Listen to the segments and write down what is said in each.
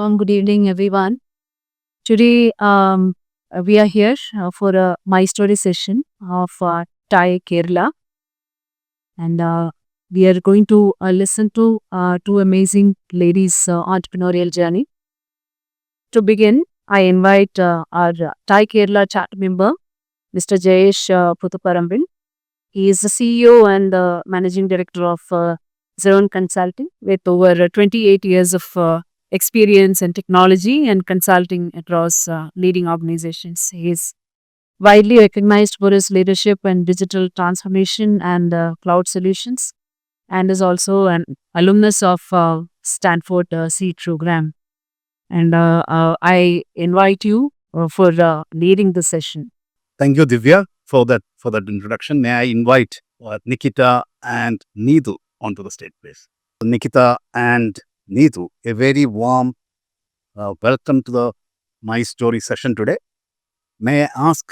warm good evening, everyone. Today, we are here for a My Story session of Thai Kerala, and we are going to listen to two amazing ladies' entrepreneurial journey. To begin, I invite our Thai Kerala chat member, Mr. Jayesh Puthuparambin. He is the CEO and the managing director of Zeron Consulting with over 28 years of experience in technology and consulting across leading organizations. He is widely recognized for his leadership in digital transformation and cloud solutions, and is also an alumnus of Stanford Seed Program. And I invite you for leading the session. Thank you, Divya, for that introduction. May I invite Nikita and Neetu onto the stage, please. Nikita and Neetu, a very warm welcome to the My Story session today. May I ask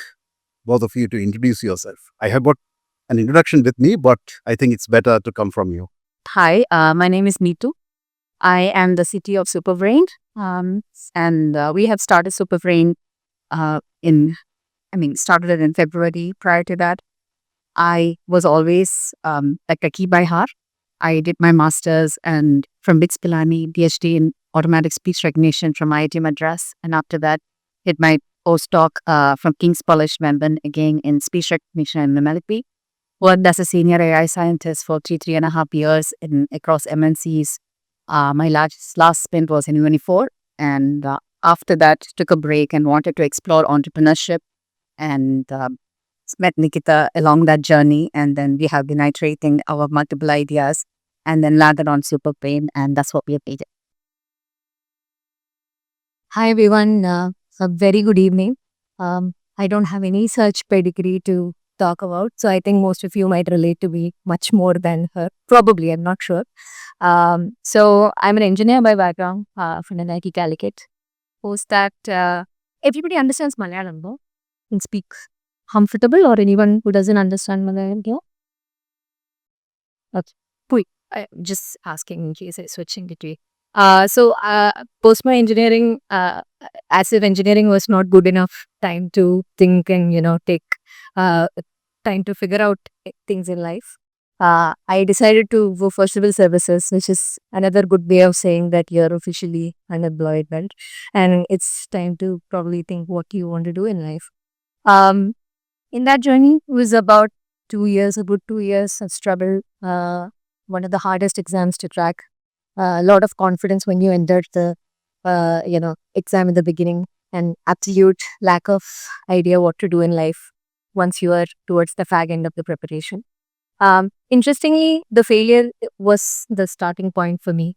both of you to introduce yourself? I have got an introduction with me, but I think it's better to come from you. Hi, my name is Neetu. I am the CTO of Superbrain, and we have started Superbrain started it in February. Prior to that, I was always a techie by heart. I did my master's and from BITS Pilani, PhD in automatic speech recognition from IIT Madras, and after that, did my postdoc from King's College London, again in speech recognition and NLP. Worked as a senior AI scientist for three and a half years across MNCs. My last stint was in Unifor, and after that, took a break and wanted to explore entrepreneurship, and met Nikita along that journey. And then we have been iterating our multiple ideas, and then landed on Superbrain, and that's what we have made it. Hi everyone, a very good evening. I don't have any such pedigree to talk about, so I think most of you might relate to me much more than her. Probably, I'm not sure. So I'm an engineer by background from NIT Calicut. Post that, everybody understands Malayalam, no? Can speak comfortable, or anyone who doesn't understand Malayalam here? Okay. I'm just asking in case I'm switching between. Post my engineering, as if engineering was not good enough time to think and take time to figure out things in life. I decided to go for civil services, which is another good way of saying that you're officially unemployed, right? And it's time to probably think what you want to do in life. In that journey, it was about 2 years, a good 2 years of struggle. One of the hardest exams to crack. A lot of confidence when you entered the exam in the beginning, and absolute lack of idea what to do in life once you are towards the fag end of the preparation. Interestingly, the failure was the starting point for me.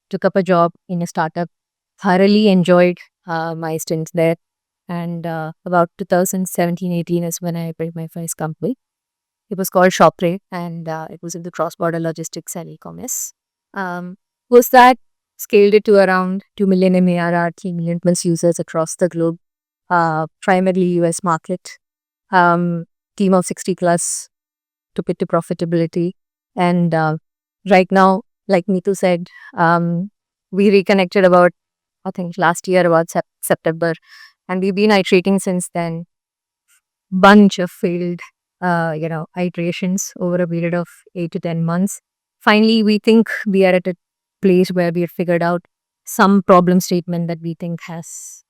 Took up a job in a startup, thoroughly enjoyed my stint there, and about 2017-18 is when I built my first company. It was called Shopray, and it was in the cross-border logistics and e-commerce. Was that scaled it to around 2 million MARR, 3 million plus users across the globe, primarily US market. Team of 60 plus, took it to profitability. And right now, like Neetu said, we reconnected about, I think last year, about September. And we've been iterating since then. Bunch of failed, iterations over a period of 8 to 10 months. Finally, we think we are at a place where we have figured out some problem statement that we think has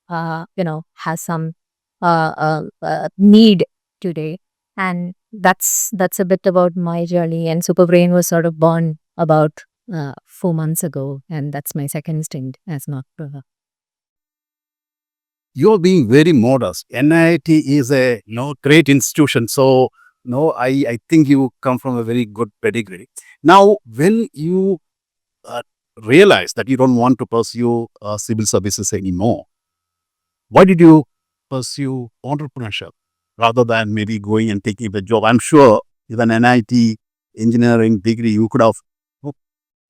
some need today. And that's a bit about my journey. And Superbrain was sort of born about 4 months ago, and that's my second stint as an entrepreneur. You're being very modest. NIT is a great institution, so I think you come from a very good pedigree. Now, when you realize that you don't want to pursue civil services anymore, why did you pursue entrepreneurship rather than maybe going and taking a job? I'm sure with an NIT engineering degree, you could have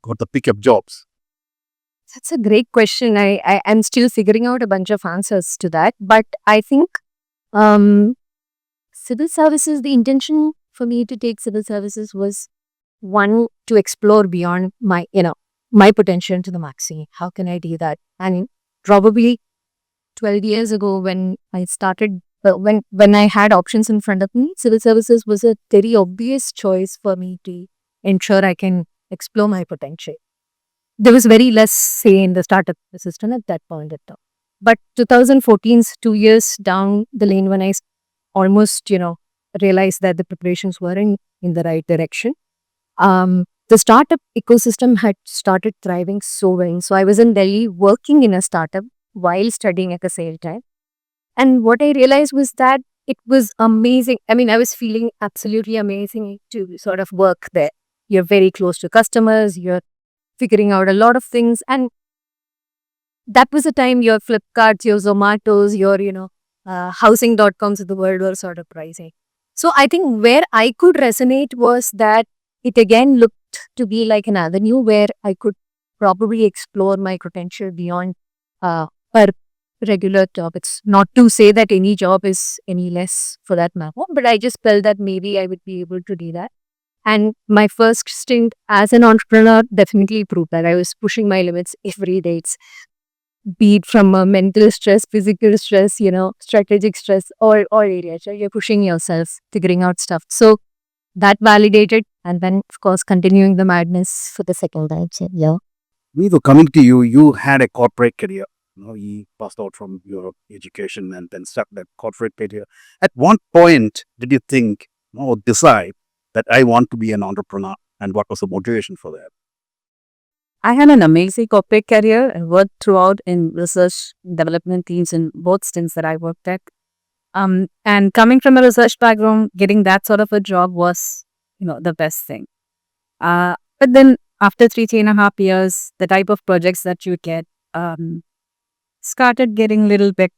got the pickup jobs. That's a great question. I am still figuring out a bunch of answers to that. But I think civil services, the intention for me to take civil services was one, to explore beyond my, my potential to the maxi. How can I do that? And probably 12 years ago when I started, when I had options in front of me, civil services was a very obvious choice for me to ensure I can explore my potential. There was very less say in the startup system at that point in time. But 2014's 2 years down the lane when I almost, realized that the preparations were in the right direction. The startup ecosystem had started thriving so well. So I was in Delhi working in a startup while studying at the same time. And what I realized was that it was amazing. I mean, I was feeling absolutely amazing to sort of work there. You're very close to customers, you're figuring out a lot of things. And that was the time your Flipkarts, your Zomatos, your, housing.coms of the world were sort of rising. So I think where I could resonate was that it again looked to be like an avenue where I could probably explore my potential beyond a regular job. It's not to say that any job is any less for that matter, but I just felt that maybe I would be able to do that. And my first stint as an entrepreneur definitely proved that I was pushing my limits every day. It's be it from a mental stress, physical stress, strategic stress, all areas. Right? You're pushing yourself, figuring out stuff. So that validated, and then of course continuing the madness for the second time. So, yeah. Neither coming to you, you had a corporate career. You passed out from your education and then stuck that corporate career. At what point did you think or decide that I want to be an entrepreneur? And what was the motivation for that? I had an amazing corporate career. I worked throughout in research development teams in both stints that I worked at. And coming from a research background, getting that sort of a job was, the best thing. But then after 3.5 years, the type of projects that you get started getting a little bit,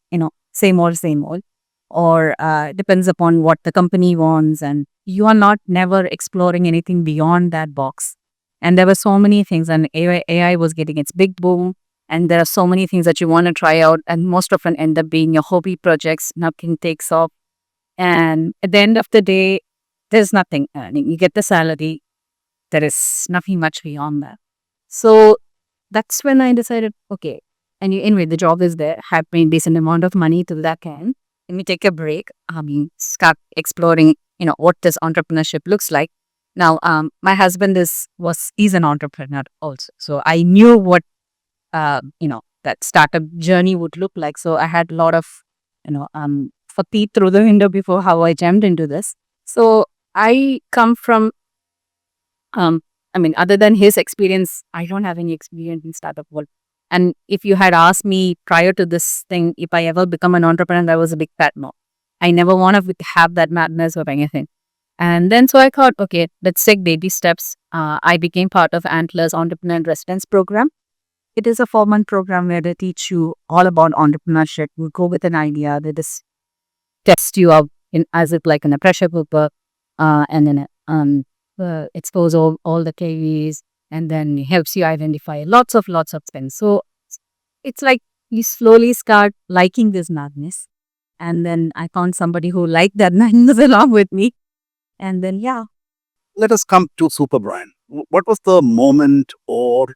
same old, or depends upon what the company wants, and you are not never exploring anything beyond that box. And there were so many things, and AI was getting its big boom. And there are so many things that you want to try out, and most often end up being your hobby projects. Nothing takes off. And at the end of the day, there's nothing. You get the salary. There is nothing much beyond that. So that's when I decided, okay, anyway, the job is there. Have made decent amount of money till that can. Let me take a break. Start exploring, what this entrepreneurship looks like. Now, my husband is an entrepreneur also. So I knew what, that startup journey would look like. So I had a lot of, fatigue through the window before how I jumped into this. So I come from, other than his experience, I don't have any experience in startup world. And if you had asked me prior to this thing, if I ever become an entrepreneur, I was a big fat no. I never want to have that madness or anything. And then so I thought, okay, let's take baby steps. I became part of Antler's Entrepreneur in Residence program. It is a 4-month program where they teach you all about entrepreneurship. You go with an idea, they just test you out as if like in a pressure cooker, and then expose all the KVs, and then helps you identify lots of spins. So it's like you slowly start liking this madness. And then I found somebody who liked that madness along with me. And then, yeah. Let us come to Super Brian. What was the moment or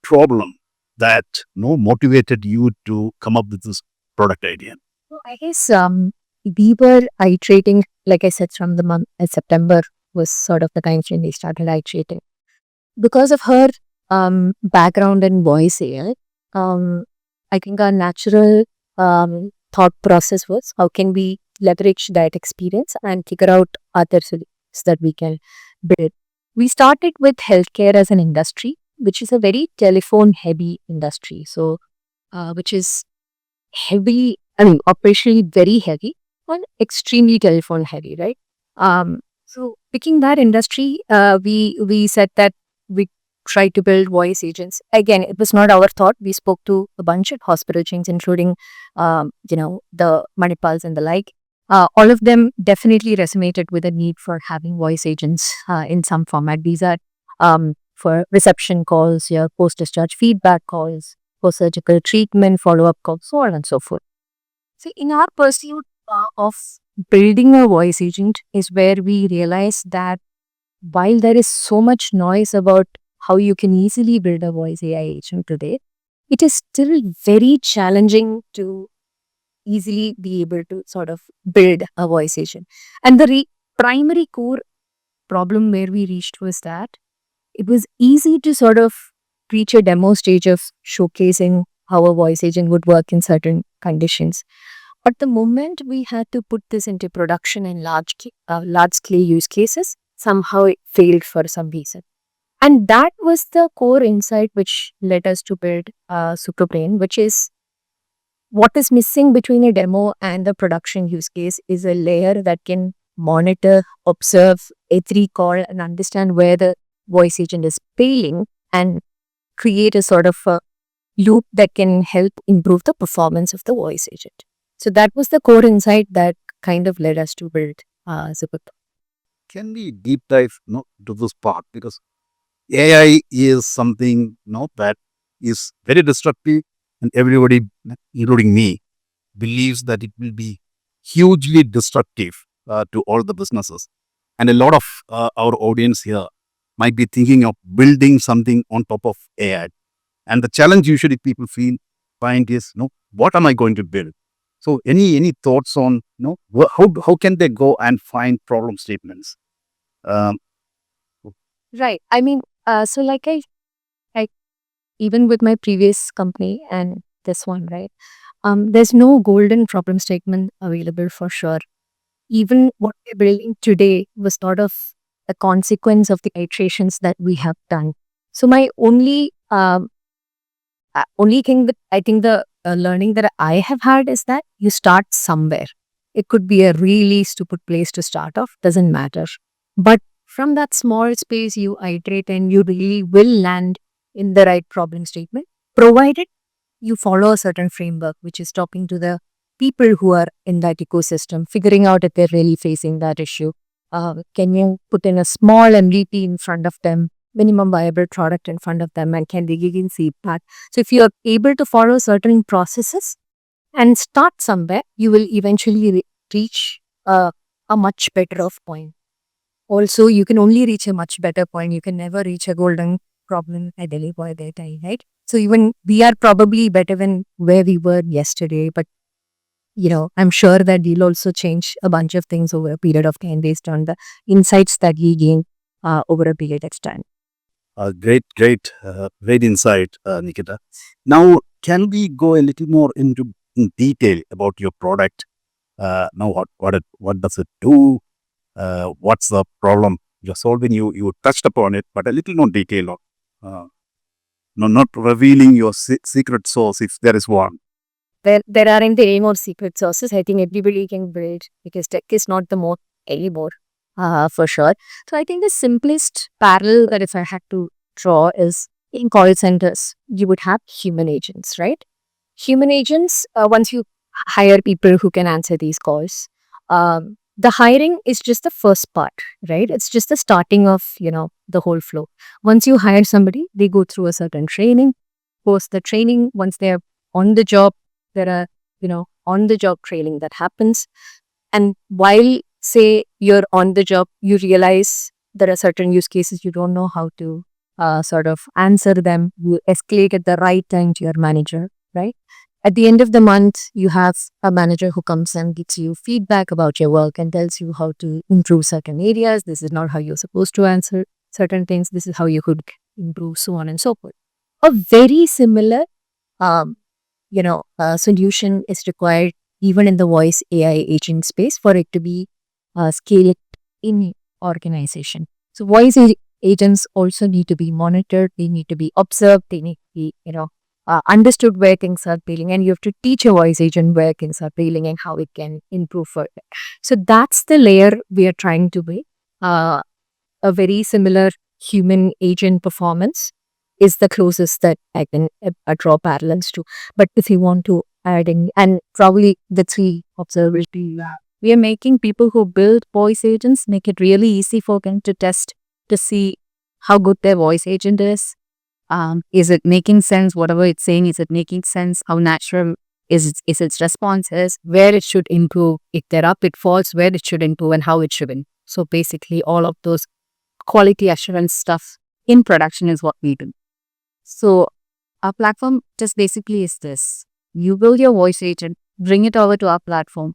problem that motivated you to come up with this product idea? So I guess we were iterating, like I said, from the month September was sort of the time when we started iterating. Because of her background in voice AI, I think our natural thought process was how can we leverage that experience and figure out other solutions that we can build. We started with healthcare as an industry, which is a very telephone heavy industry. So, which is heavy, operationally very heavy and extremely telephone heavy, right? So picking that industry, we said that we tried to build voice agents. Again, it was not our thought. We spoke to a bunch of hospital chains, including, the Manipals and the like. All of them definitely resonated with the need for having voice agents in some format. These are for reception calls, your post-discharge feedback calls, post-surgical treatment, follow-up calls, so on and so forth. So in our pursuit of building a voice agent is where we realized that while there is so much noise about how you can easily build a voice AI agent today, it is still very challenging to easily be able to sort of build a voice agent. And the primary core problem where we reached was that it was easy to sort of reach a demo stage of showcasing how a voice agent would work in certain conditions. But the moment we had to put this into production in large scale use cases, somehow it failed for some reason. And that was the core insight which led us to build Superbrain, which is what is missing between a demo and the production use case is a layer that can monitor, observe, recall, and understand where the voice agent is failing and create a sort of a loop that can help improve the performance of the voice agent. So that was the core insight that kind of led us to build Superbrain. Can we deep dive to this part? Because AI is something that is very disruptive, and everybody, including me, believes that it will be hugely disruptive to all the businesses. And a lot of our audience here might be thinking of building something on top of AI. And the challenge usually people find is, what am I going to build? So any thoughts on how can they go and find problem statements? Right. I mean, so like I even with my previous company and this one, right? There's no golden problem statement available for sure. Even what we're building today was sort of a consequence of the iterations that we have done. So my only thing that I think the learning that I have had is that you start somewhere. It could be a really stupid place to start off, doesn't matter. But from that small space, you iterate and you really will land in the right problem statement, provided you follow a certain framework, which is talking to the people who are in that ecosystem, figuring out if they're really facing that issue. Can you put in a small MVP in front of them, minimum viable product in front of them, and can they see that? So if you're able to follow certain processes and start somewhere, you will eventually reach a much better off point. Also, you can only reach a much better point. You can never reach a golden problem at any point at time, right? So even we are probably better than where we were yesterday, but I'm sure that we'll also change a bunch of things over a period of time based on the insights that we gain over a period of time. Great insight, Nikita. Now, can we go a little more into detail about your product? Now, what does it do? What's the problem you're solving? You touched upon it, but a little more detail on not revealing your secret sauce if there is one. There aren't any more secret sauces. I think everybody can build because tech is not the mode anymore, for sure. So I think the simplest parallel that if I had to draw is in call centers, you would have human agents, right? Human agents, once you hire people who can answer these calls, the hiring is just the first part, right? It's just the starting of, the whole flow. Once you hire somebody, they go through a certain training. Post the training, once they're on the job, there are, on the job training that happens. And while, say, you're on the job, you realize there are certain use cases you don't know how to sort of answer them. You escalate at the right time to your manager, right? At the end of the month, you have a manager who comes and gives you feedback about your work and tells you how to improve certain areas. This is not how you're supposed to answer certain things. This is how you could improve, so on and so forth. A very similar, solution is required even in the voice AI agent space for it to be scaled in organization. So voice agents also need to be monitored. They need to be observed. They need to be, understood where things are failing, and you have to teach a voice agent where things are failing and how it can improve further. So that's the layer we are trying to be. A very similar human agent performance is the closest that I can draw parallels to. But if you want to add in, and probably the three observability, We are making people who build voice agents make it really easy for them to test to see how good their voice agent is. Is it making sense? Whatever it's saying, is it making sense? How natural is its responses? Where it should improve? If there are pitfalls, where it should improve and how it shouldn't. So basically all of those quality assurance stuff in production is what we do. So our platform just basically is this. You build your voice agent, bring it over to our platform,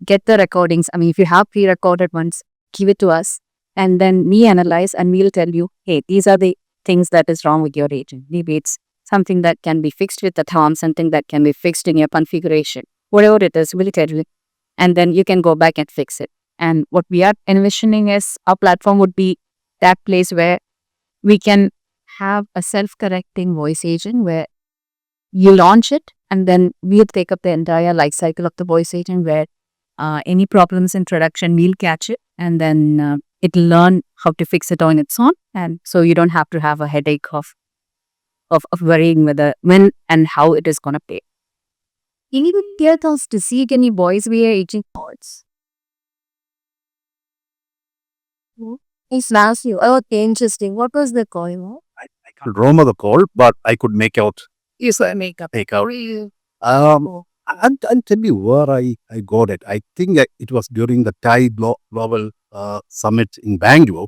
get the recordings. I mean, if you have pre-recorded ones, give it to us. And then we analyze and we'll tell you, hey, these are the things that is wrong with your agent. Maybe it's something that can be fixed with the thumb, something that can be fixed in your configuration. Whatever it is, we'll tell you. And then you can go back and fix it. And what we are envisioning is our platform would be that place where we can have a self-correcting voice agent where you launch it and then we'll take up the entire life cycle of the voice agent where any problems in production, we'll catch it and then it'll learn how to fix it on its own. And so you don't have to have a headache of worrying whether when and how it is going to pay. Any thoughts to see any voice via agent calls? It's last you. Oh, okay, interesting. What was the call? I can't remember the call, but I could make out. Yes, I make up. Make out. Really? I'll tell you where I got it. I think it was during the Thai Global Summit in Bangalore,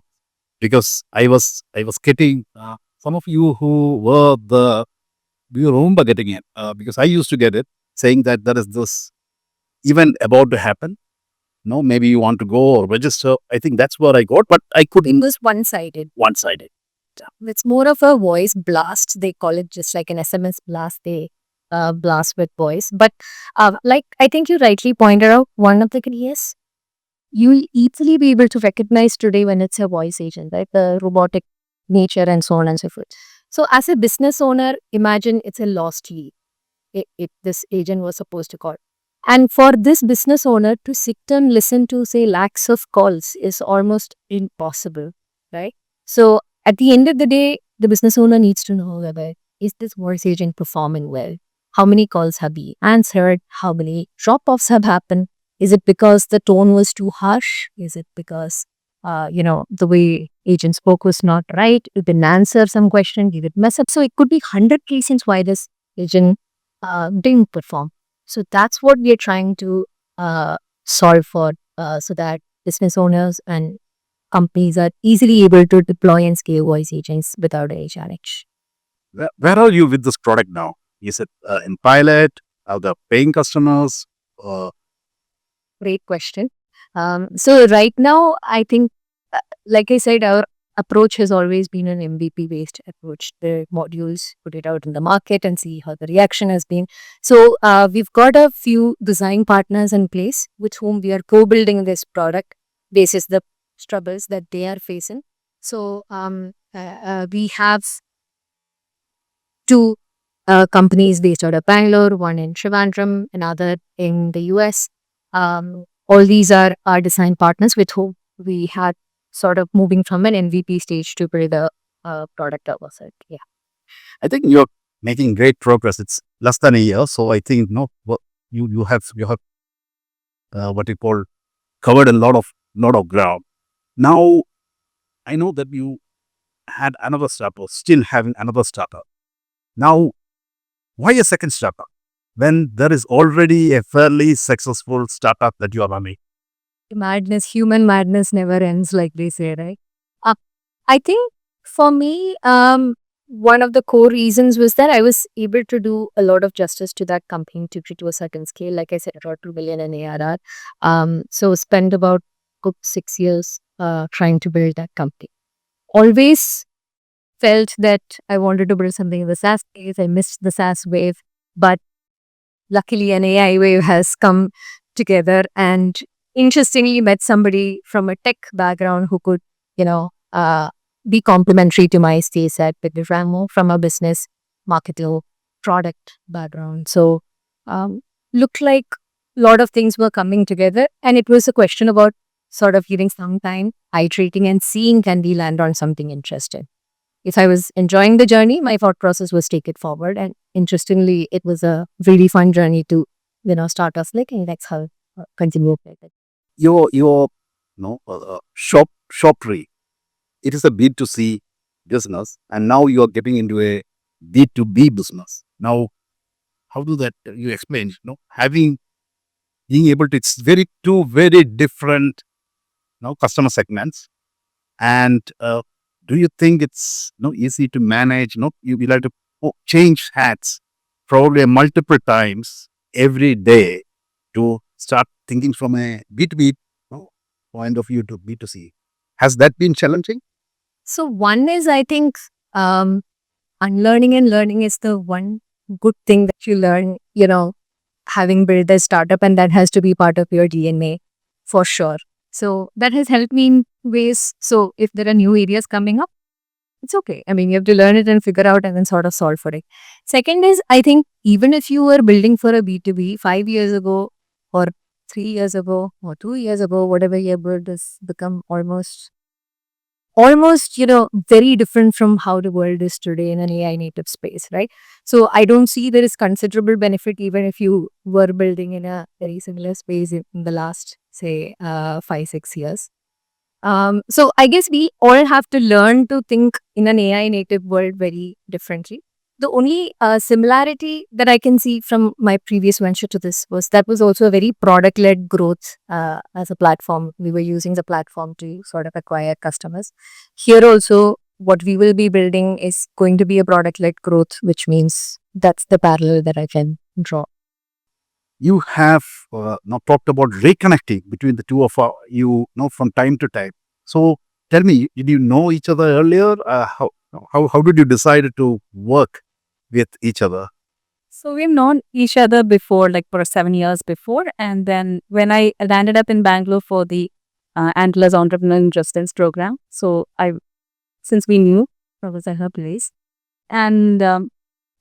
because I was getting some of you who were do you remember getting it? Because I used to get it saying that there is this event about to happen. No, maybe you want to go or register. I think that's where I got, but I It couldn't was one-sided. one-sided. It's more of a voice blast. They call it just like an SMS blast. They blast with voice. But like I think you rightly pointed out, one of the key is you'll easily be able to recognize today when it's a voice agent, right? The robotic nature and so on and so forth. So as a business owner, imagine it's a lost lead. This agent was supposed to call. And for this business owner to sit and listen to, say, lakhs of calls is almost impossible, right? So at the end of the day, the business owner needs to know whether is this voice agent performing well? How many calls have been answered? How many drop-offs have happened? Is it because the tone was too harsh? Is it because, the way agent spoke was not right? You didn't answer some question, did it mess up? So it could be 100 reasons why this agent didn't perform. So that's what we are trying to solve for so that business owners and companies are easily able to deploy and scale voice agents without a challenge. Where are you with this product now? Is it in pilot? Are the paying customers? Great question. So right now, I think, like I said, our approach has always been an MVP based approach. The modules, put it out in the market and see how the reaction has been. So we've got a few design partners in place with whom we are co-building this product basis the struggles that they are facing. So we have two companies based out of Bangalore, one in Trivandrum, another in the US. All these are our design partners with whom we had sort of moving from an MVP stage to build a product ourselves. Yeah. I think you're making great progress. It's less than a year, so I think you have what you call covered a lot of ground. Now I know that you had another startup, still having another startup. Now, why a second startup when there is already a fairly successful startup that you are running? Human madness never ends, like they say, right? I think for me, one of the core reasons was that I was able to do a lot of justice to that company to a certain scale. Like I said, about 2 billion in ARR. So spent about good 6 years trying to build that company. Always felt that I wanted to build something in the SaaS space. I missed the SaaS wave, but luckily an AI wave has come together, and interestingly met somebody from a tech background who could, be complementary to my stay at Ramo from a business marketing product background. So looked like a lot of things were coming together, and it was a question about sort of giving some time, iterating and seeing can we land on something interesting. If I was enjoying the journey, my thought process was take it forward. And interestingly, it was a really fun journey to, start off like, and that's how continue with it. Your Shoptree, it is a B2C business, and now you are getting into a B2B business. Now, how do that you explain? Being able to, it's two very different customer segments, and do you think it's easy to manage? You will have to change hats probably multiple times every day to start thinking from a B2B point of view to B2C. Has that been challenging? So one is, I think, unlearning and learning is the one good thing that you learn, having built a startup, and that has to be part of your DNA for sure. So that has helped me in ways. So if there are new areas coming up, it's okay. I mean, you have to learn it and figure out and then sort of solve for it. Second is, I think even if you were building for a B2B 5 years ago or 3 years ago or 2 years ago, whatever you built has become almost, very different from how the world is today in an AI native space, right? So I don't see there is considerable benefit even if you were building in a very similar space in the last, say, 5-6 years. So I guess we all have to learn to think in an AI native world very differently. The only similarity that I can see from my previous venture to this was that was also a very product led growth as a platform. We were using the platform to sort of acquire customers. Here also, what we will be building is going to be a product led growth, which means that's the parallel that I can draw. You have now talked about reconnecting between the two of you from time to time. So tell me, did you know each other earlier? How did you decide to work with each other? So we've known each other before, like for 7 years before. And then when I landed up in Bangalore for the Antlers Entrepreneur in Residence program, since we knew, I was at her place. And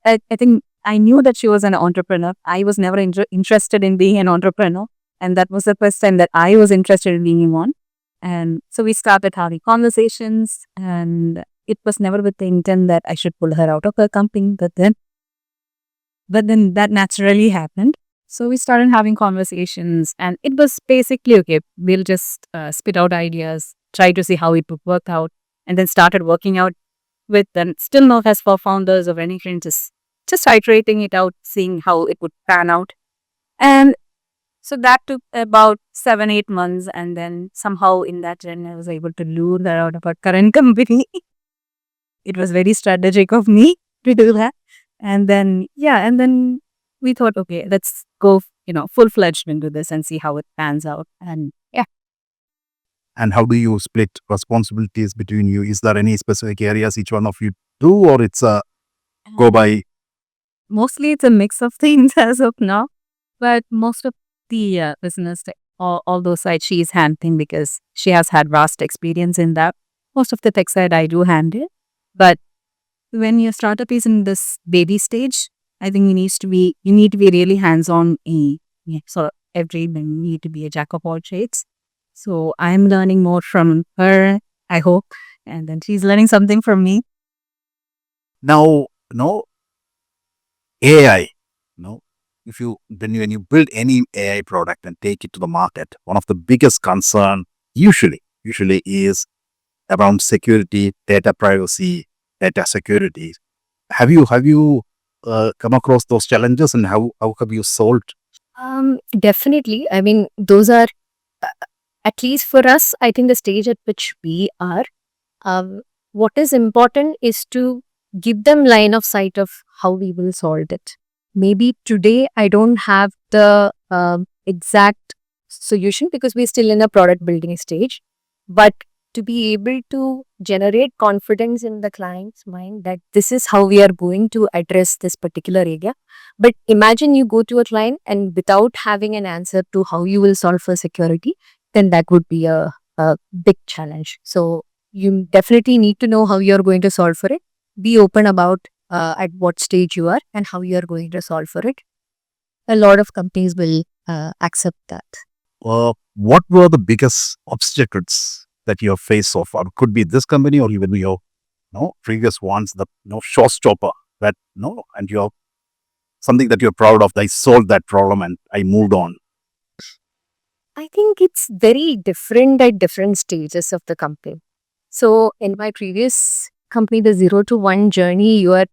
I think I knew that she was an entrepreneur. I was never interested in being an entrepreneur. And that was the first time that I was interested in being one. And so we started having conversations, and it was never with the intent that I should pull her out of her company. But then that naturally happened. So we started having conversations, and it was basically, okay, we'll just spit out ideas, try to see how it would work out, and then started working out with them. Still not as for founders or anything, just iterating it out, seeing how it would pan out. And so that took about 7-8 months, and then somehow in that journey, I was able to lure her out of our current company. It was very strategic of me to do that. And then, we thought, okay, let's go, full-fledged into this and see how it pans out. And yeah. And how do you split responsibilities between you? Is there any specific areas each one of you do, or it's a go by? Mostly it's a mix of things as of now, but most of the business, all those sides, she's handling because she has had vast experience in that. Most of the tech side I do handle, but when your startup is in this baby stage, I think you need to be really hands-on. So you need to be a jack of all trades. So I'm learning more from her, I hope, and then she's learning something from me. Now, AI, when you build any AI product and take it to the market, one of the biggest concern usually is around security, data privacy, data security. Have you come across those challenges, and how have you solved? Definitely. I mean, those are, at least for us, I think the stage at which we are, what is important is to give them line of sight of how we will solve it. Maybe today I don't have the exact solution because we're still in a product building stage, but to be able to generate confidence in the client's mind that this is how we are going to address this particular area. But imagine you go to a client and without having an answer to how you will solve for security, then that would be a big challenge. So you definitely need to know how you're going to solve for it. Be open about at what stage you are and how you are going to solve for it. A lot of companies will accept that. What were the biggest obstacles that you have faced so far? Could be this company or even your previous ones, the showstopper that and you're something that you're proud of. I solved that problem and I moved on. I think it's very different at different stages of the company. So in my previous company, the 0 to 1 journey, you are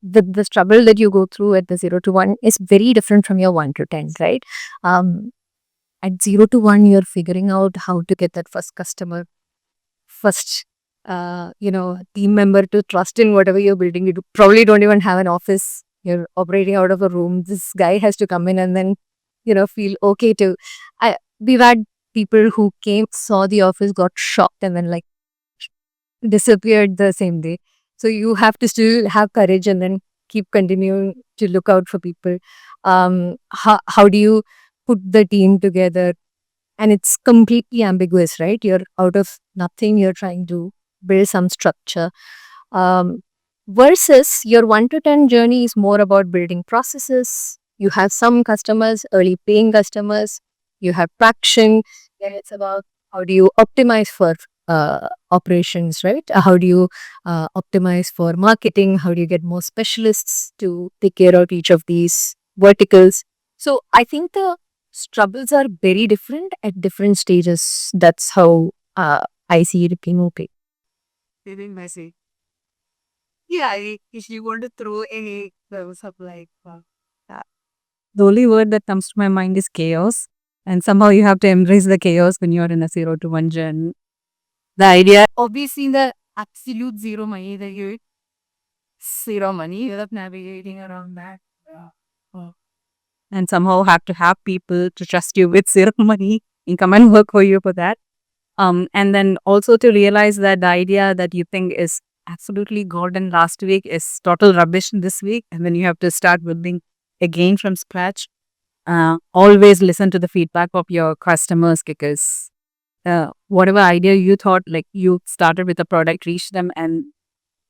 the struggle that you go through at the 0 to 1 is very different from your 1 to 10, right? At 0 to 1, you're figuring out how to get that first customer, first team member to trust in whatever you're building. You probably don't even have an office. You're operating out of a room. This guy has to come in and then, feel okay to. We've had people who came, saw the office, got shocked, and then like disappeared the same day. So you have to still have courage and then keep continuing to look out for people. How do you put the team together? And it's completely ambiguous, right? You're out of nothing. You're trying to build some structure. Um, Versus your 1 to 10 journey is more about building processes. You have some customers, early paying customers. You have traction. Then it's about how do you optimize for operations, right? How do you optimize for marketing? How do you get more specialists to take care of each of these verticals? So I think the struggles are very different at different stages. That's how I see it in OP. Very messy. Yeah, if you want to throw any levels of like, the only word that comes to my mind is chaos. And somehow you have to embrace the chaos when you're in a 0 to 1 journey. The idea, obviously, the absolute zero money that you zero money, you're navigating around that. Oh. And somehow have to have people to trust you with zero money and come and work for you for that. And then also to realize that the idea that you think is absolutely golden last week is total rubbish this week, and then you have to start building again from scratch. Always listen to the feedback of your customers, because whatever idea you thought, like you started with a product, reached them, and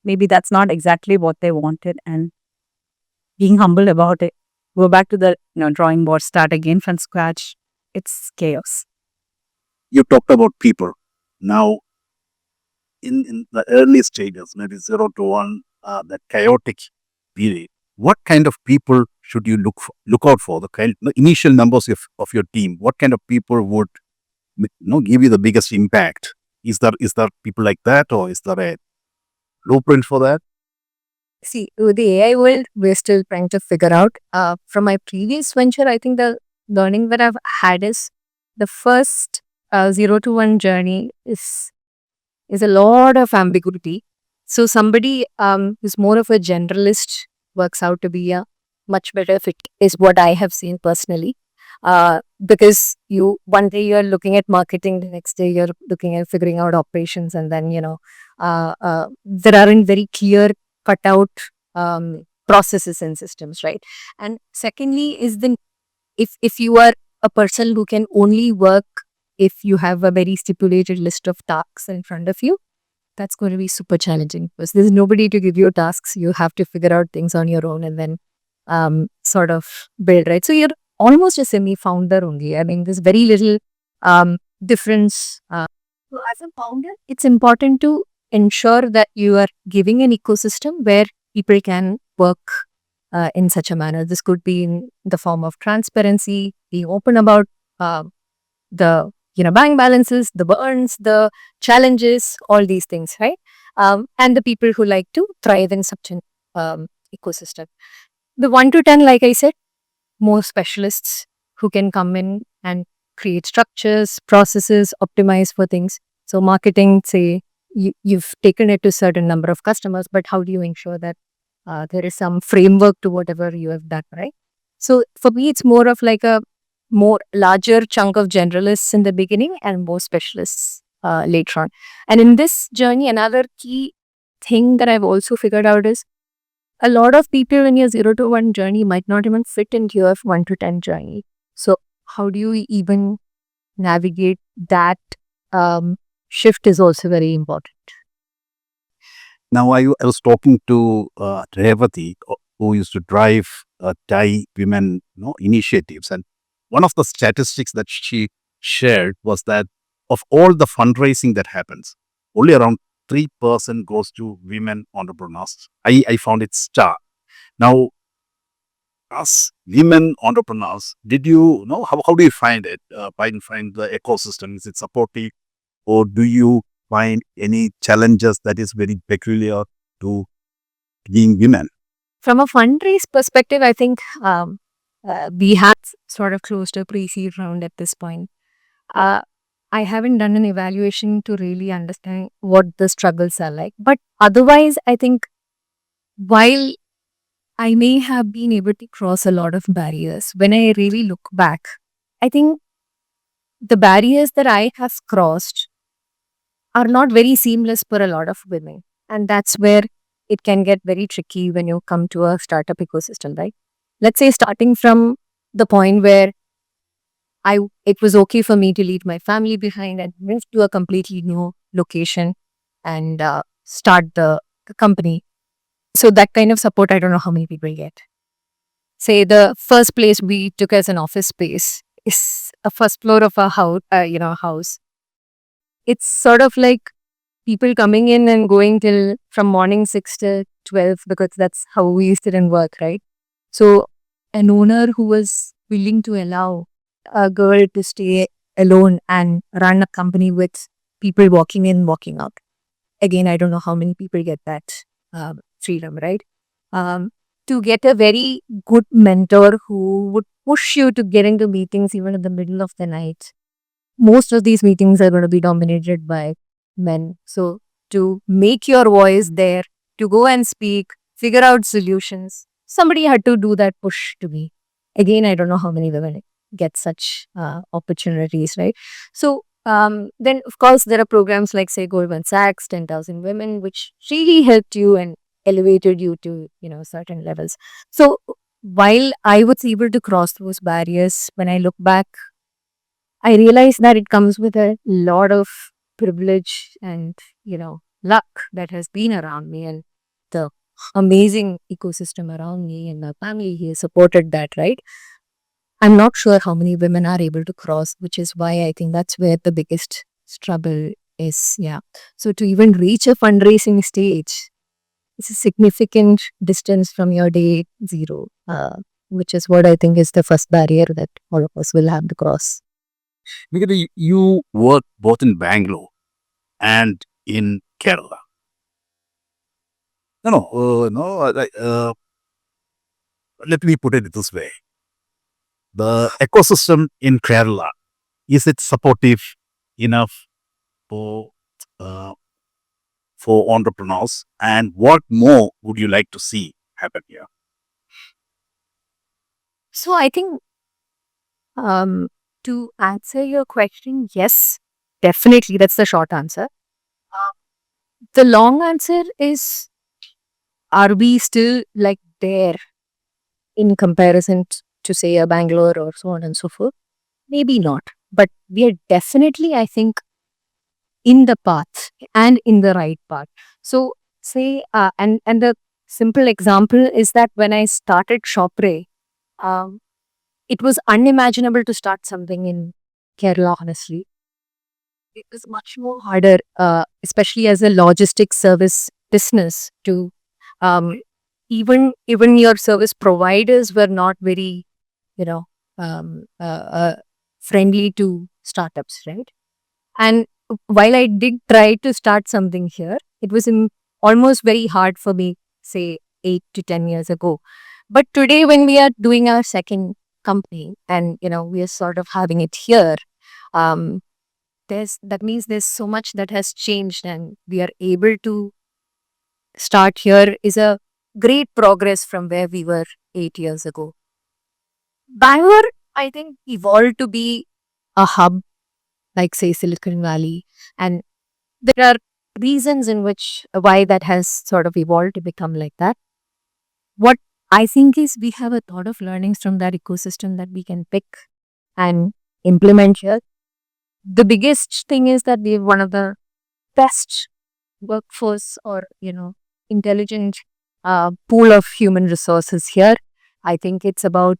maybe that's not exactly what they wanted, and being humble about it. Go back to the drawing board, start again from scratch. It's chaos. You talked about people. Now, in the early stages, maybe 0 to 1, that chaotic period, what kind of people should you look out for? The initial numbers of your team. What kind of people would give you the biggest impact? Is there people like that, or is there a blueprint for that? See, with the AI world, we're still trying to figure out. From my previous venture, I think the learning that I've had is the first 0 to 1 journey is a lot of ambiguity. So somebody who's more of a generalist works out to be a much better fit, is what I have seen personally. Because one day you're looking at marketing, the next day you're looking at figuring out operations, and then there aren't very clear cut out processes and systems, right? And secondly is if you are a person who can only work if you have a very stipulated list of tasks in front of you, that's going to be super challenging because there's nobody to give you tasks. You have to figure out things on your own and then sort of build, right? So you're almost a semi-founder only. I mean, there's very little difference. So as a founder, it's important to ensure that you are giving an ecosystem where people can work in such a manner. This could be in the form of transparency, being open about the bank balances, the burns, the challenges, all these things, right? And the people who like to thrive in such an ecosystem. The 1 to 10, like I said, more specialists who can come in and create structures, processes, optimize for things. So marketing, say, you've taken it to a certain number of customers, but how do you ensure that there is some framework to whatever you have done, right? So for me, it's more of like a more larger chunk of generalists in the beginning and more specialists later on. And in this journey, another key thing that I've also figured out is a lot of people in your 0 to 1 journey might not even fit into your 1 to 10 journey. So how do you even navigate that shift is also very important. Now, I was talking to Revati, who used to drive Thai women initiatives. And one of the statistics that she shared was that of all the fundraising that happens, only around 3% goes to women entrepreneurs. I found it stark. Now, as women entrepreneurs, did you know how do you find it? Find the ecosystem? Is it supportive, or do you find any challenges that is very peculiar to being women? From a fundraise perspective, I think we have sort of closed a pre-seed round at this point. I haven't done an evaluation to really understand what the struggles are like. But otherwise, I think while I may have been able to cross a lot of barriers, when I really look back, I think the barriers that I have crossed are not very seamless for a lot of women. And that's where it can get very tricky when you come to a startup ecosystem, right? Let's say starting from the point where it was okay for me to leave my family behind and move to a completely new location and start the company. So that kind of support, I don't know how many people get. Say the first place we took as an office space is a first floor of a house, house. It's sort of like people coming in and going till from morning 6 to 12 because that's how we used it in work, right? So an owner who was willing to allow a girl to stay alone and run a company with people walking in, walking out. Again, I don't know how many people get that freedom, right? To get a very good mentor who would push you to get into meetings even in the middle of the night. Most of these meetings are going to be dominated by men. So to make your voice there, to go and speak, figure out solutions, somebody had to do that push to me. Again, I don't know how many women get such opportunities, right? So then, of course, there are programs like, say, Goldman Sachs, 10,000 Women, which really helped you and elevated you to, certain levels. So while I was able to cross those barriers, when I look back, I realized that it comes with a lot of privilege and, luck that has been around me and the amazing ecosystem around me and my family here supported that, right? I'm not sure how many women are able to cross, which is why I think that's where the biggest struggle is. Yeah. So to even reach a fundraising stage, it's a significant distance from your day zero, which is what I think is the first barrier that all of us will have to cross. Because you work both in Bangalore and in Kerala. Let me put it this way. The ecosystem in Kerala, is it supportive enough for uh, for entrepreneurs? And what more would you like to see happen here? So I think to answer your question, yes, definitely. That's the short answer. The long answer is, are we still like there in comparison to say a Bangalore or so on and so forth? Maybe not, but we are definitely, I think, in the path and in the right path. So say, and the simple example is that when I started Shopre, um, it was unimaginable to start something in Kerala, honestly. It was much more harder, especially as a logistics service business to even your service providers were not very, you know, um, uh, uh, friendly to startups, right? And while I did try to start something here, it was almost very hard for me, say 8 to 10 years ago. But today, when we are doing our second company and we are sort of having it here, um, that means there's so much that has changed, and we are able to start here is a great progress from where we were 8 years ago. Bangalore, I think, evolved to be a hub, like say Silicon Valley, and there are reasons in which why that has sort of evolved to become like that. What I think is we have a lot of learnings from that ecosystem that we can pick and implement here. The biggest thing is that we have one of the best workforce or intelligent pool of human resources here. I think it's about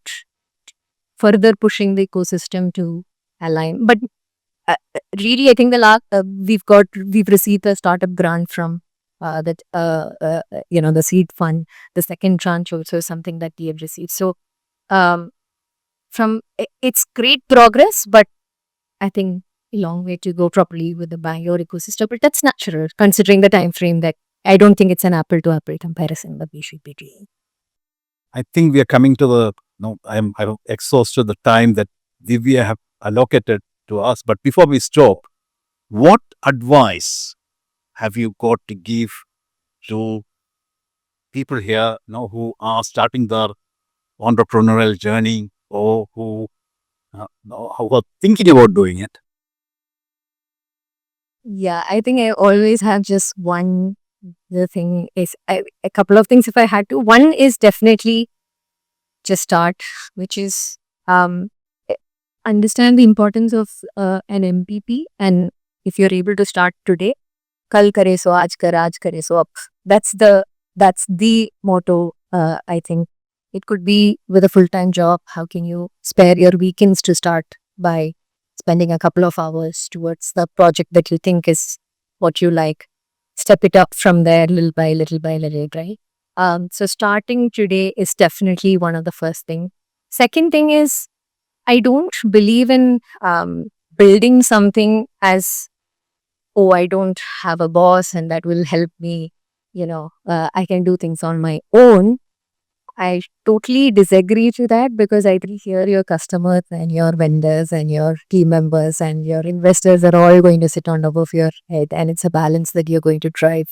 further pushing the ecosystem to align. But really, I think we've received a startup grant from the seed fund. The second tranche also is something that we have received. So it's great progress, but I think a long way to go properly with the Bangalore ecosystem. But that's natural considering the time frame that I don't think it's an apple to apple comparison that we should be doing. I think we are coming to the I've exhausted the time that Divya have allocated to us. But before we stop, what advice have you got to give to people here, who are starting their entrepreneurial journey, or who are thinking about doing it? Yeah, I think I always have just one. The thing is, a couple of things if I had to. One is definitely just start, which is e- understand the importance of an MPP, and if you're able to start today, kal kare so aaj kare so ab. That's the motto. I think it could be with a full-time job. How can you spare your weekends to start by spending a couple of hours towards the project that you think is what you like? Step it up from there, little by little by little, right? So starting today is definitely one of the first thing. Second thing is, I don't believe in building something as, oh, I don't have a boss and that will help me, I can do things on my own. I totally disagree to that, because I think here your customers and your vendors and your team members and your investors are all going to sit on top of your head, and it's a balance that you're going to drive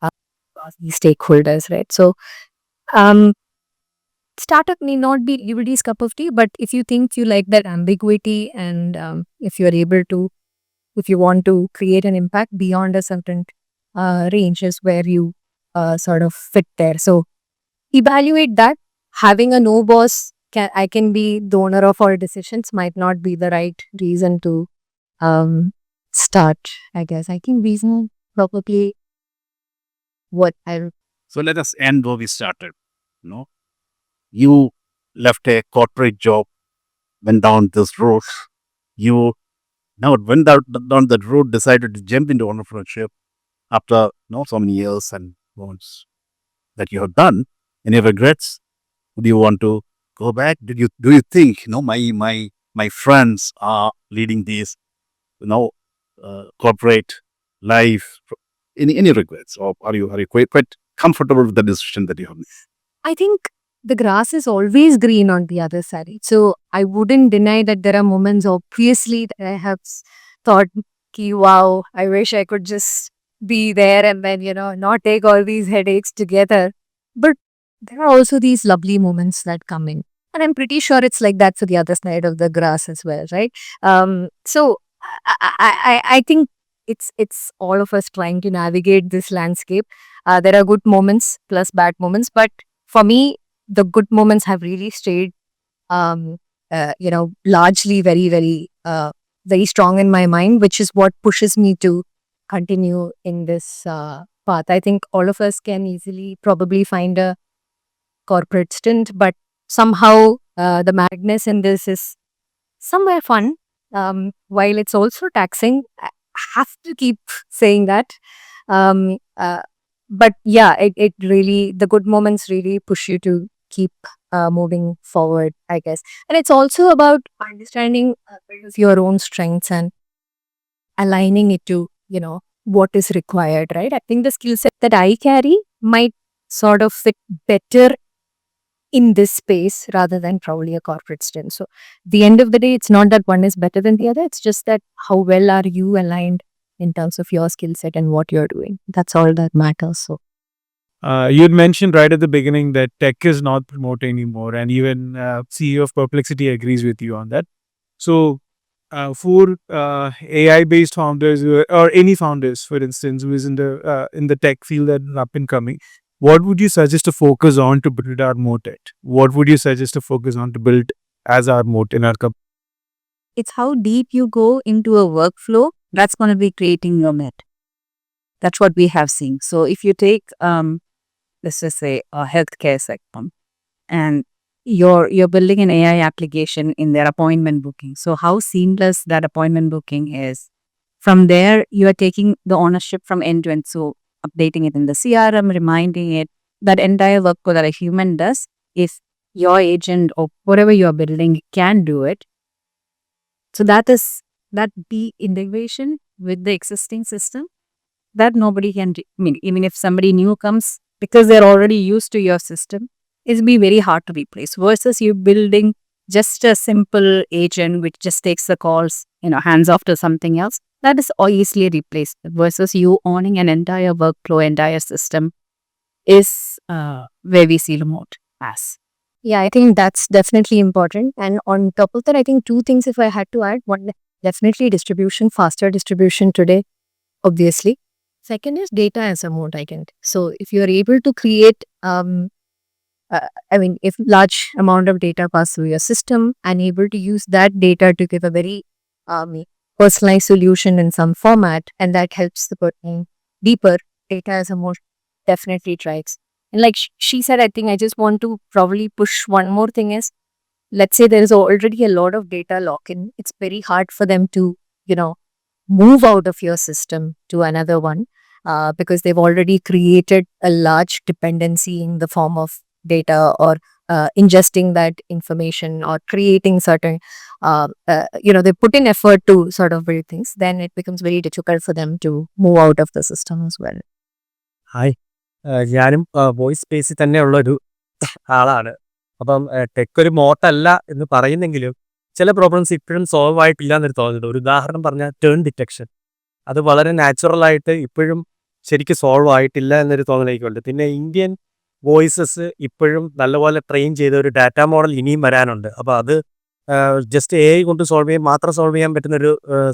across these stakeholders, right? So, um, startup need not be everybody's cup of tea, but if you think you like that ambiguity, and if you're able to, if you want to create an impact beyond a certain range, is where you sort of fit there. So evaluate that. Having a no boss, I can be the owner of all decisions, might not be the right reason to start. I guess I can reason probably what I. So let us end where we started. No, you left a corporate job, went down this road. You now went down that road, decided to jump into entrepreneurship after so many years and months that you have done. Any regrets? Would you want to go back? Do you think my friends are leading this corporate life? Any regrets, or are you quite comfortable with the decision that you have made? I think the grass is always green on the other side. So I wouldn't deny that there are moments, obviously, that I have thought, ki, wow, I wish I could just be there and then, not take all these headaches together. But there are also these lovely moments that come in. And I'm pretty sure it's like that for the other side of the grass as well, right? So I think it's all of us trying to navigate this landscape. There are good moments plus bad moments, but for me, the good moments have really stayed, largely very strong in my mind, which is what pushes me to continue in this path. I think all of us can easily probably find a corporate stint, but somehow the madness in this is somewhere fun. While it's also taxing, I have to keep saying that. Um, uh, but yeah, it really, the good moments really push you to keep moving forward, I guess. And it's also about understanding your own strengths and aligning it to, what is required, right? I think the skill set that I carry might sort of fit better in this space rather than probably a corporate stint. So the end of the day, it's not that one is better than the other. It's just that how well are you aligned in terms of your skill set and what you're doing. That's all that matters. So you'd mentioned right at the beginning that tech is not promoted anymore, and even CEO of Perplexity agrees with you on that. So, for AI-based founders or any founders, for instance, who is in the tech field and up and coming, what would you suggest to focus on to build our moat at? What would you suggest to focus on to build as our moat in our company? It's how deep you go into a workflow that's going to be creating your moat. That's what we have seen. So if you take, let's just say, a healthcare sector, and you're building an AI application in their appointment booking. So how seamless that appointment booking is. From there, you are taking the ownership from end to end. So updating it in the CRM, reminding it, that entire workflow that a human does, if your agent or whatever you're building can do it. So that the integration with the existing system that nobody can do. I mean, even if somebody new comes, because they're already used to your system, it'll be very hard to replace, versus you building just a simple agent which just takes the calls, hands off to something else. that is easily replaced versus you owning an entire workflow, entire system is where we see remote as. Yeah, I think that's definitely important. And on top of that, I think two things if I had to add. One, definitely distribution, faster distribution today, obviously. Second is data as a moat, I can. So if you're able to create, if large amount of data pass through your system and able to use that data to give a very personalized solution in some format, and that helps the person deeper, data as a moat definitely drives. And like she said, I think I just want to probably push one more thing is, let's say there is already a lot of data lock-in. It's very hard for them to, move out of your system to another one because they've already created a large dependency in the form of data or ingesting that information or creating certain, they put in effort to sort of build things. Then it becomes very difficult for them to move out of the system as well. Hi, ഞാനും voice സ്പേസിൽ തന്നെയുള്ളൊരു ആളാണ്. അപ്പം tech ഒരു മോട്ടല്ല എന്ന് പറയുന്നെങ്കിലും ചില problems ഇപ്പോഴും solve ആയിട്ടില്ല എന്നൊരു തോന്നുന്നുണ്ട്. ഒരു ഉദാഹരണം പറഞ്ഞാൽ ടേൺ ഡിറ്റക്ഷൻ, അത് വളരെ നാച്ചുറലായിട്ട് ഇപ്പോഴും ശരിക്കും സോൾവ് ആയിട്ടില്ല എന്നൊരു തോന്നലേക്കുണ്ട്. പിന്നെ ഇന്ത്യൻ വോയിസസ് ഇപ്പോഴും നല്ലപോലെ ട്രെയിൻ ചെയ്ത ഒരു ഡാറ്റ മോഡൽ ഇനിയും വരാനുണ്ട്. അപ്പോൾ അത് ജസ്റ്റ് AI കൊണ്ട് മാത്രം സോൾവ് ചെയ്യാൻ പറ്റുന്നൊരു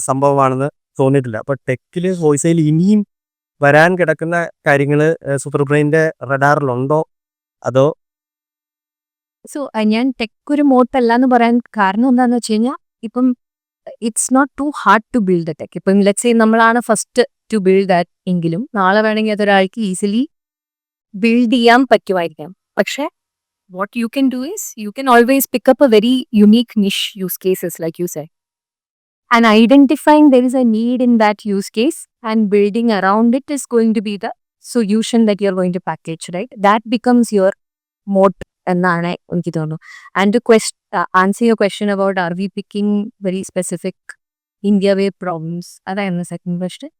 സംഭവമാണെന്ന് തോന്നിയിട്ടില്ല. അപ്പോൾ ടെക്കിൽ വോയിസയിൽ ഇനിയും വരാൻ കിടക്കുന്ന കാര്യങ്ങൾ സൂപ്പർ ബ്രെയിൻ്റെ റഡാറിലുണ്ടോ അതോ? സോ ഞാൻ ടെക് ഒരു മോട്ടല്ല എന്ന് പറയാൻ കാരണം എന്താണെന്ന് വെച്ച് കഴിഞ്ഞാൽ, ഇപ്പം it's not too hard to build the tech. ഇപ്പം ലെറ്റ്സ് സേ നമ്മളാണ് ഫസ്റ്റ് ടു ബിൽഡ് ദാറ്റ് എങ്കിലും നാളെ വേണമെങ്കിൽ അതൊരാൾക്ക് ഈസിലി ബിൽഡ് ചെയ്യാൻ പറ്റുമായിരിക്കാം. പക്ഷേ what you can do is you can always pick up a very unique niche use cases like you say, and identifying there is a need in that use case and building around it is going to be the solution that you're going to package, right? That becomes your moat എന്നാണ് എനിക്ക് തോന്നുന്നു. And to answer your question about are we picking very specific India way problems, അതായിരുന്നു second question.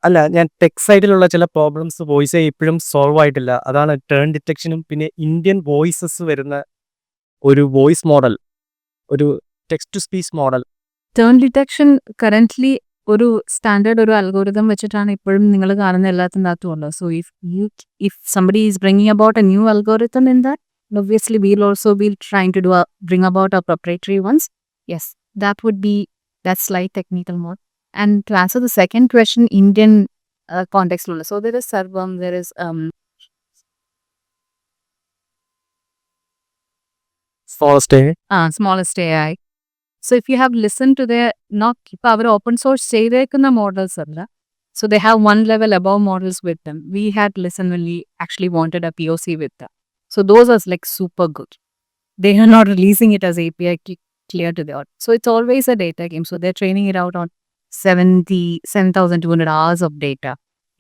അല്ല, ഞാൻ tech സൈഡിലുള്ള ചില problems voice ഇപ്പോഴും solve ആയിട്ടില്ല. അതാണ് ടേൺ ഡിറ്റക്ഷനും പിന്നെ ഇന്ത്യൻ വോയിസസ് വരുന്ന ഒരു വോയിസ് മോഡൽ, ഒരു text to speech model. Turn detection currently ഒരു സ്റ്റാൻഡേർഡ് ഒരു അൽഗോരിതം വെച്ചിട്ടാണ് ഇപ്പോഴും നിങ്ങൾ കാണുന്ന എല്ലാത്തിനകത്തും ഉള്ളത്. So if somebody is bringing about a new algorithm in that, obviously we'll also be trying to bring about our proprietary ones. Yes, that would be that slight technical mode. And to answer the second question, Indian context, so there is Sarvam, there is smallest AI. So if you have listened to their not our open source ചെയ്തേക്കുന്ന models അല്ല, so they have one level above models with them. We had listened when we actually wanted a POC with them. So those are like super good. They are not releasing it as API clear to the audience. So it's always a data game. So they're training it out on 7,200 hours of data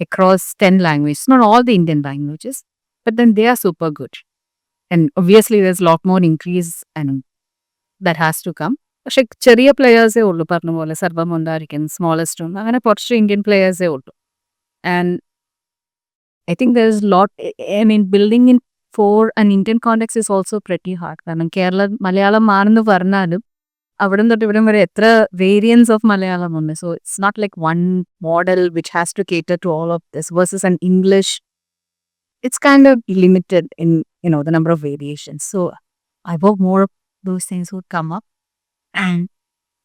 across 10 languages. Not all the Indian languages, but then they are super good. And obviously there's a lot more increase and that has to come. പക്ഷെ ചെറിയ പ്ലെയേഴ്സേ ഉള്ളൂ, പറഞ്ഞ പോലെ സർവം ഉണ്ടായിരിക്കും, smallest ഉണ്ട്, അങ്ങനെ കുറച്ച് ഇന്ത്യൻ പ്ലെയേഴ്സേ ഉള്ളൂ. And I think there is lot, I mean building in for an Indian context is also pretty hard. കാരണം മലയാളം മാറുന്നു പറഞ്ഞാലും അവിടെ തൊട്ട് ഇവിടം വരെ എത്ര വേരിയൻസ് ഓഫ് മലയാളം ഉണ്ട്. So it's not like one model which has to cater to all of this versus an English. It's kind of limited in, the number of variations. So I hope more of those things would come up. And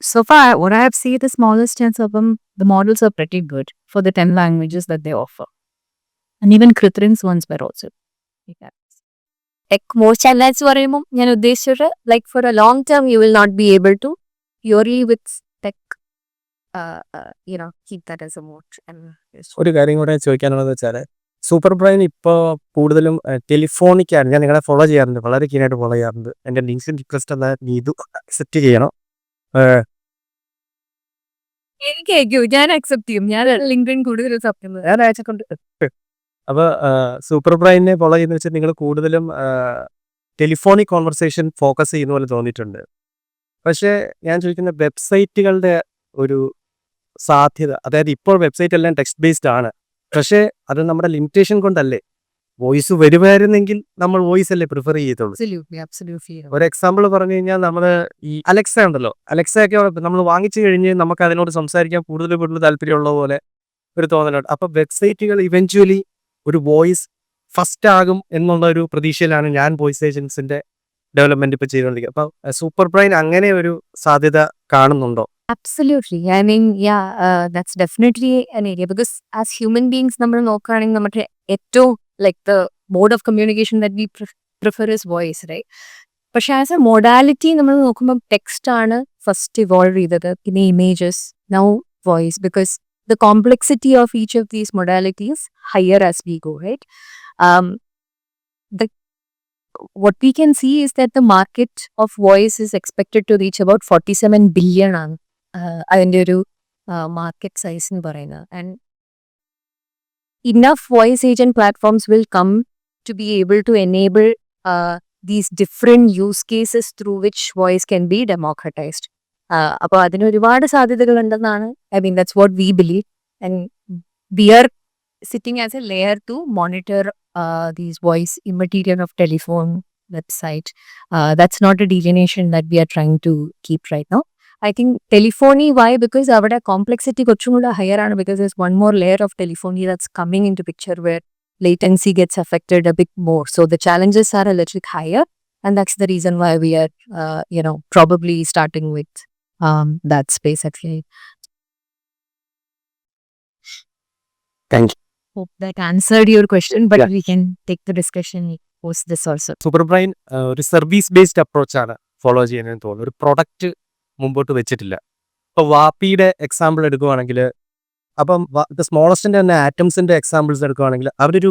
so far, what I have seen, the smallest chance of them, the models are pretty good for the 10 languages that they offer. And even Kritrin's ones were also. Tech most channels പറയുമ്പോൾ ഞാൻ ഉദ്ദേശിച്ചത് like for a long term you will not be able to purely with tech keep that as a moat. ഒരു കാര്യം കൂടെ ചോദിക്കാനുള്ളത് വെച്ചാൽ, super brain ഇപ്പോൾ കൂടുതലും ടെലിഫോണിക്കാണ്. ഞാൻ നിങ്ങളെ ഫോളോ ചെയ്യാറുണ്ട്, വളരെ കീനായിട്ട് ഫോളോ ചെയ്യാറുണ്ട്. എൻ്റെ ലിങ്ക്സിൻ റിക്വസ്റ്റ് എന്നാൽ നീ ഇത് അക്സെപ്റ്റ് ചെയ്യണം. എനിക്ക് അയക്കൂ, ഞാൻ അക്സെപ്റ്റ് ചെയ്യും. ഞാൻ ലിങ്ക്ഡിൻ കൂടുതൽ സബ്സ്ക്രൈബ് ഞാൻ അയച്ചിട്ടുണ്ട്. അപ്പോൾ സൂപ്പർ ബ്രെയിനെ ഫോളോ ചെയ്യുന്ന വെച്ചാൽ നിങ്ങൾ കൂടുതലും ടെലിഫോണിക് കോൺവെർസേഷൻ ഫോക്കസ് ചെയ്യുന്ന പോലെ തോന്നിയിട്ടുണ്ട്. പക്ഷേ ഞാൻ ചോദിക്കുന്ന വെബ്സൈറ്റുകളുടെ ഒരു സാധ്യത, അതായത് ഇപ്പോൾ വെബ്സൈറ്റ് എല്ലാം ടെക്സ്റ്റ് ബേസ്ഡ് ആണ്, പക്ഷേ അത് നമ്മുടെ ലിമിറ്റേഷൻ കൊണ്ടല്ലേ വോയിസ് വരുമായിരുന്നെങ്കിൽ നമ്മൾ വോയിസ് അല്ലേ പ്രിഫർ ചെയ്യത്തുള്ളൂ. Absolutely. ഒരു എക്സാമ്പിൾ പറഞ്ഞു കഴിഞ്ഞാൽ നമ്മൾ ഈ അലക്സ ഉണ്ടല്ലോ, അലക്സയൊക്കെ നമ്മൾ വാങ്ങിച്ചു കഴിഞ്ഞ് നമുക്ക് അതിനോട് സംസാരിക്കാൻ കൂടുതൽ താല്പര്യമുള്ള പോലെ ഒരു തോന്നലുണ്ട്. അപ്പൊ വെബ്സൈറ്റുകൾ ഇവഞ്ച്വലി ഒരു വോയിസ് ഫസ്റ്റ് ആകും എന്നുള്ള ഒരു പ്രതീക്ഷയിലാണ് ഞാൻ വോയിസ് ഏജൻസിന്റെ ഡെവലപ്മെന്റ് ഇപ്പൊ ചെയ്തുകൊണ്ടിരിക്കുന്നത്. അപ്പൊ സൂപ്പർ ബ്രെയിൻ അങ്ങനെ ഒരു സാധ്യത കാണുന്നുണ്ടോ? Absolutely. I mean, yeah, that's definitely an area because as human beings, നമ്മൾ നോക്കുകയാണെങ്കിൽ നമ്മുടെ ഏറ്റവും like the mode of communication that we prefer is voice, right? പക്ഷെ ആസ് എ മൊഡാലിറ്റി നമ്മൾ നോക്കുമ്പോൾ ടെക്സ്റ്റ് ആണ് ഫസ്റ്റ് ഇവോൾവ് ചെയ്തത്, പിന്നെ images, now voice, because the complexity of each of these modalities higher as we go, right? What we can see is that the market of voice is expected to reach about 47 billion ആണ് അതിൻ്റെ ഒരു market size എന്ന് പറയുന്നത്. And enough voice agent platforms will come to be able to enable these different use cases through which voice can be democratized. അപ്പോൾ അതിന് ഒരുപാട് സാധ്യതകൾ ഉണ്ടെന്നാണ്, I mean that's what we believe, and we are sitting as a layer to monitor these voice immaterial of telephone website. That's not a delineation that we are trying to keep right now. I think telephony, why? Because our complexity കുറച്ചും കൂടെ higher ആണ്, because there's one more layer of telephony that's coming into picture where latency gets affected a bit more. So the challenges are a little higher, and that's the reason why we are, probably starting with that space actually. Thank you. Hope that answered your question, but Yeah. we can take the discussion post this also. Super brain ഒരു service based അപ്രോച്ചാണ് follow ചെയ്യുന്നതെന്ന് തോന്നുന്നു. ഒരു product മുമ്പോട്ട് വെച്ചിട്ടില്ല. ഇപ്പോൾ വാപ്പിയുടെ example എടുക്കുവാണെങ്കിൽ, അപ്പം സ്മോളസ്റ്റിന്റെ തന്നെ ആറ്റംസിന്റെ എക്സാമ്പിൾസ് എടുക്കുവാണെങ്കിൽ അവരൊരു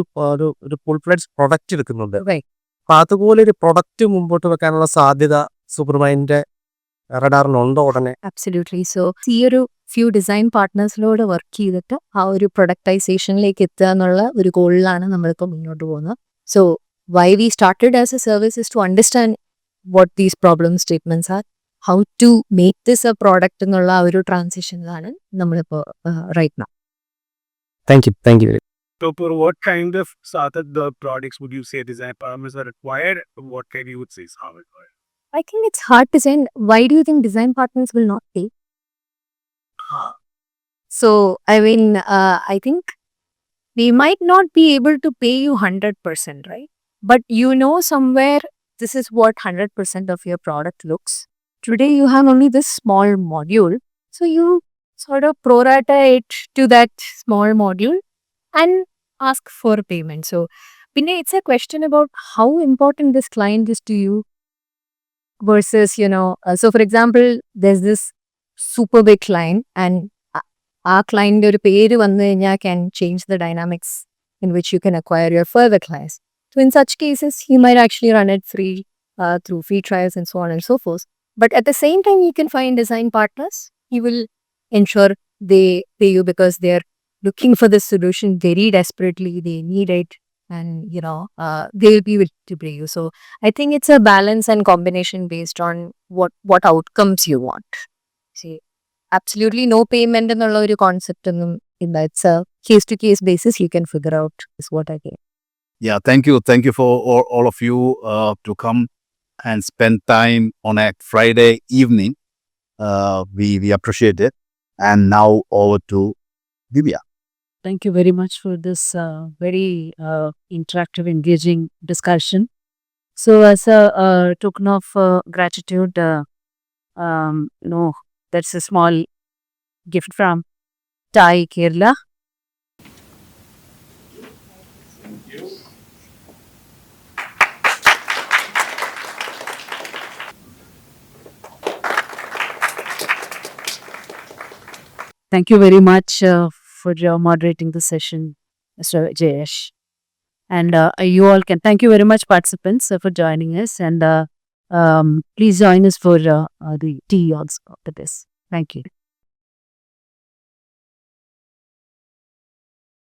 ഒരു ഫുൾ ഫ്ലെഡ്ജ് പ്രൊഡക്റ്റ് എടുക്കുന്നുണ്ട്. Right. അപ്പൊ അതുപോലെ ഒരു പ്രൊഡക്റ്റ് മുമ്പോട്ട് വെക്കാനുള്ള സാധ്യത സൂപ്പർ ബ്രെയിനിന്റെ റഡാറിനുണ്ടോ ഉടനെ? Absolutely. So ഈ ഒരു ഫ്യൂ ഡിസൈൻ പാർട്ട്നേഴ്സിനോട് വർക്ക് ചെയ്തിട്ട് ആ ഒരു പ്രൊഡക്ടൈസേഷനിലേക്ക് എത്തുക എന്നുള്ള ഒരു ഗോളിലാണ് നമ്മളിപ്പോൾ മുന്നോട്ട് പോകുന്നത്. So why we started as a service is to understand what these problem statements are, how to make this a product എന്നുള്ള ആ ഒരു ട്രാൻസിഷനിലാണ് നമ്മളിപ്പോൾ right now. Thank you. So for what kind of started the products would you say design parameters are required? What kind you would say is how required? I think it's hard to say. Why do you think design partners will not pay? So, I mean, I think they might not be able to pay you 100%, right? But somewhere this is what 100% of your product looks. Today you have only this small module. So you sort of prorata it to that small module and ask for payment. So, it's a question about how important this client is to you versus, so for example, there's this super big client and our client ഒരു പേര് വന്നു കഴിഞ്ഞാൽ can change the dynamics in which you can acquire your further clients. So in such cases, he might actually run it free through free trials and so on and so forth. But at the same time, you can find design partners. He will ensure they pay you because they're looking for this solution very desperately. They need it, and they'll be willing to pay you. So I think it's a balance and combination based on what outcomes you want. See, absolutely no payment എന്നുള്ള ഒരു concept ഒന്നും ഇല്ല. It's a case to case basis. You can figure out is what I get. Yeah, thank you for all of you to come and spend time on a Friday evening. We appreciate it. And now over to Divya. Thank you very much for this very interactive, engaging discussion. So, as a token of gratitude, that's a small gift from Thai Kerala. Thank you very much for moderating the session, Mr. Jayesh. And you all can, thank you very much, participants, for joining us. And please join us for the tea also after this. Thank you.